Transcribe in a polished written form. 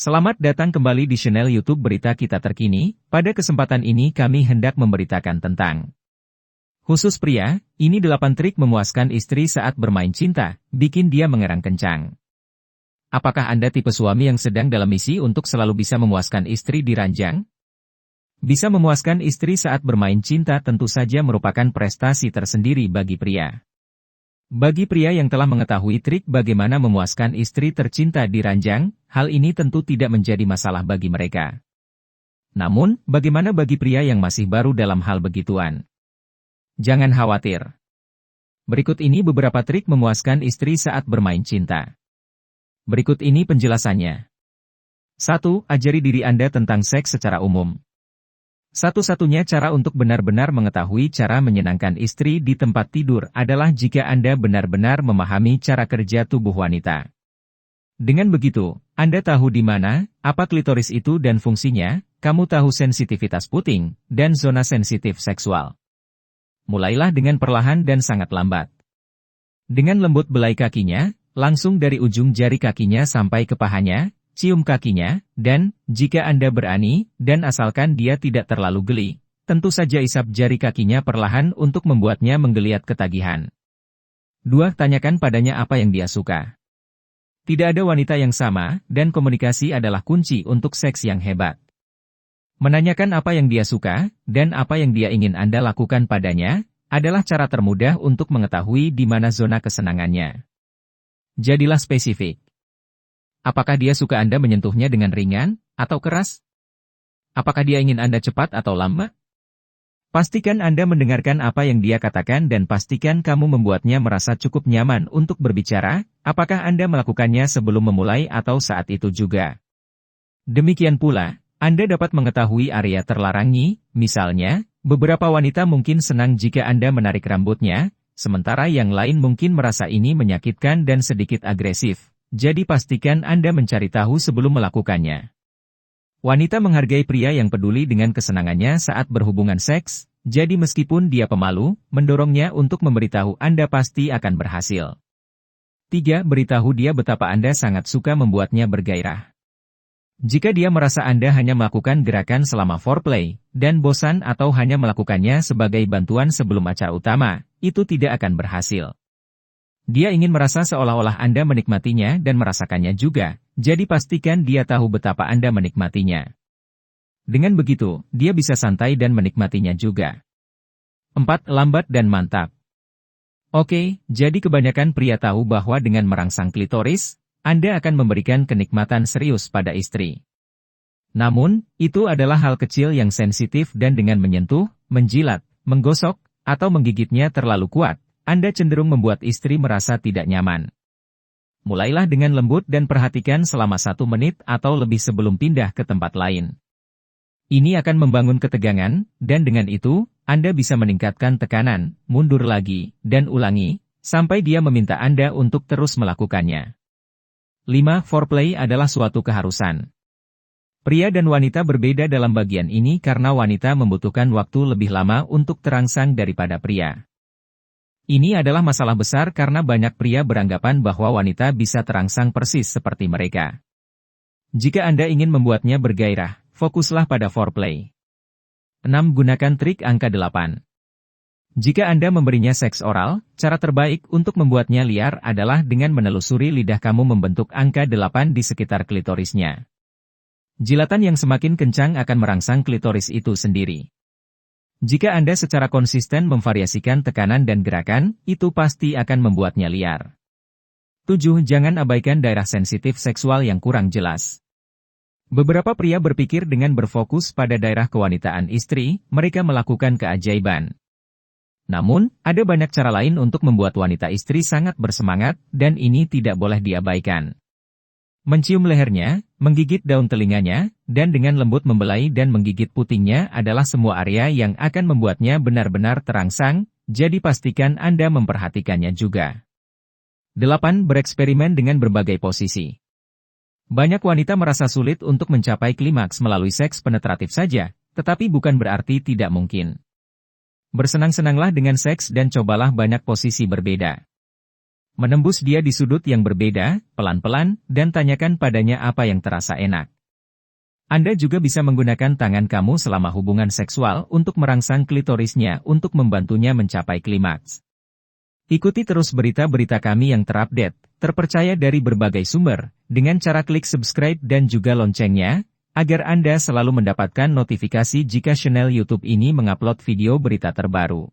Selamat datang kembali di channel YouTube Berita Kita Terkini. Pada kesempatan ini kami hendak memberitakan tentang khusus pria, ini 8 trik memuaskan istri saat bermain cinta, bikin dia mengerang kencang. Apakah Anda tipe suami yang sedang dalam misi untuk selalu bisa memuaskan istri di ranjang? Bisa memuaskan istri saat bermain cinta tentu saja merupakan prestasi tersendiri bagi pria. Bagi pria yang telah mengetahui trik bagaimana memuaskan istri tercinta di ranjang, hal ini tentu tidak menjadi masalah bagi mereka. Namun, bagaimana bagi pria yang masih baru dalam hal begituan? Jangan khawatir. Berikut ini beberapa trik memuaskan istri saat bermain cinta. Berikut ini penjelasannya. 1. Ajari diri Anda tentang seks secara umum. Satu-satunya cara untuk benar-benar mengetahui cara menyenangkan istri di tempat tidur adalah jika Anda benar-benar memahami cara kerja tubuh wanita. Dengan begitu, Anda tahu di mana, apa klitoris itu dan fungsinya, kamu tahu sensitivitas puting, dan zona sensitif seksual. Mulailah dengan perlahan dan sangat lambat. Dengan lembut belai kakinya, langsung dari ujung jari kakinya sampai ke pahanya, cium kakinya, dan, jika Anda berani, dan asalkan dia tidak terlalu geli, tentu saja isap jari kakinya perlahan untuk membuatnya menggeliat ketagihan. 2. Tanyakan padanya apa yang dia suka. Tidak ada wanita yang sama, dan komunikasi adalah kunci untuk seks yang hebat. Menanyakan apa yang dia suka, dan apa yang dia ingin Anda lakukan padanya, adalah cara termudah untuk mengetahui di mana zona kesenangannya. Jadilah spesifik. Apakah dia suka Anda menyentuhnya dengan ringan, atau keras? Apakah dia ingin Anda cepat atau lama? Pastikan Anda mendengarkan apa yang dia katakan dan pastikan kamu membuatnya merasa cukup nyaman untuk berbicara, apakah Anda melakukannya sebelum memulai atau saat itu juga. Demikian pula, Anda dapat mengetahui area terlarangnya, misalnya, beberapa wanita mungkin senang jika Anda menarik rambutnya, sementara yang lain mungkin merasa ini menyakitkan dan sedikit agresif. Jadi pastikan Anda mencari tahu sebelum melakukannya. Wanita menghargai pria yang peduli dengan kesenangannya saat berhubungan seks, jadi meskipun dia pemalu, mendorongnya untuk memberitahu Anda pasti akan berhasil. 3. Beritahu dia betapa Anda sangat suka membuatnya bergairah. Jika dia merasa Anda hanya melakukan gerakan selama foreplay, dan bosan atau hanya melakukannya sebagai bantuan sebelum acara utama, itu tidak akan berhasil. Dia ingin merasa seolah-olah Anda menikmatinya dan merasakannya juga, jadi pastikan dia tahu betapa Anda menikmatinya. Dengan begitu, dia bisa santai dan menikmatinya juga. 4. Lambat dan mantap. Oke, jadi kebanyakan pria tahu bahwa dengan merangsang klitoris, Anda akan memberikan kenikmatan serius pada istri. Namun, itu adalah hal kecil yang sensitif dan dengan menyentuh, menjilat, menggosok, atau menggigitnya terlalu kuat, Anda cenderung membuat istri merasa tidak nyaman. Mulailah dengan lembut dan perhatikan selama 1 menit atau lebih sebelum pindah ke tempat lain. Ini akan membangun ketegangan, dan dengan itu, Anda bisa meningkatkan tekanan, mundur lagi, dan ulangi, sampai dia meminta Anda untuk terus melakukannya. 5. Foreplay adalah suatu keharusan. Pria dan wanita berbeda dalam bagian ini karena wanita membutuhkan waktu lebih lama untuk terangsang daripada pria. Ini adalah masalah besar karena banyak pria beranggapan bahwa wanita bisa terangsang persis seperti mereka. Jika Anda ingin membuatnya bergairah, fokuslah pada foreplay. 6. Gunakan trik angka 8. Jika Anda memberinya seks oral, cara terbaik untuk membuatnya liar adalah dengan menelusuri lidah kamu membentuk angka 8 di sekitar klitorisnya. Jilatan yang semakin kencang akan merangsang klitoris itu sendiri. Jika Anda secara konsisten memvariasikan tekanan dan gerakan, itu pasti akan membuatnya liar. 7. Jangan abaikan daerah sensitif seksual yang kurang jelas. Beberapa pria berpikir dengan berfokus pada daerah kewanitaan istri, mereka melakukan keajaiban. Namun, ada banyak cara lain untuk membuat wanita istri sangat bersemangat, dan ini tidak boleh diabaikan. Mencium lehernya, menggigit daun telinganya, dan dengan lembut membelai dan menggigit putingnya adalah semua area yang akan membuatnya benar-benar terangsang, jadi pastikan Anda memperhatikannya juga. 8. Bereksperimen dengan berbagai posisi. Banyak wanita merasa sulit untuk mencapai klimaks melalui seks penetratif saja, tetapi bukan berarti tidak mungkin. Bersenang-senanglah dengan seks dan cobalah banyak posisi berbeda. Menembus dia di sudut yang berbeda, pelan-pelan, dan tanyakan padanya apa yang terasa enak. Anda juga bisa menggunakan tangan kamu selama hubungan seksual untuk merangsang klitorisnya untuk membantunya mencapai klimaks. Ikuti terus berita-berita kami yang terupdate, terpercaya dari berbagai sumber, dengan cara klik subscribe dan juga loncengnya, agar Anda selalu mendapatkan notifikasi jika channel YouTube ini mengupload video berita terbaru.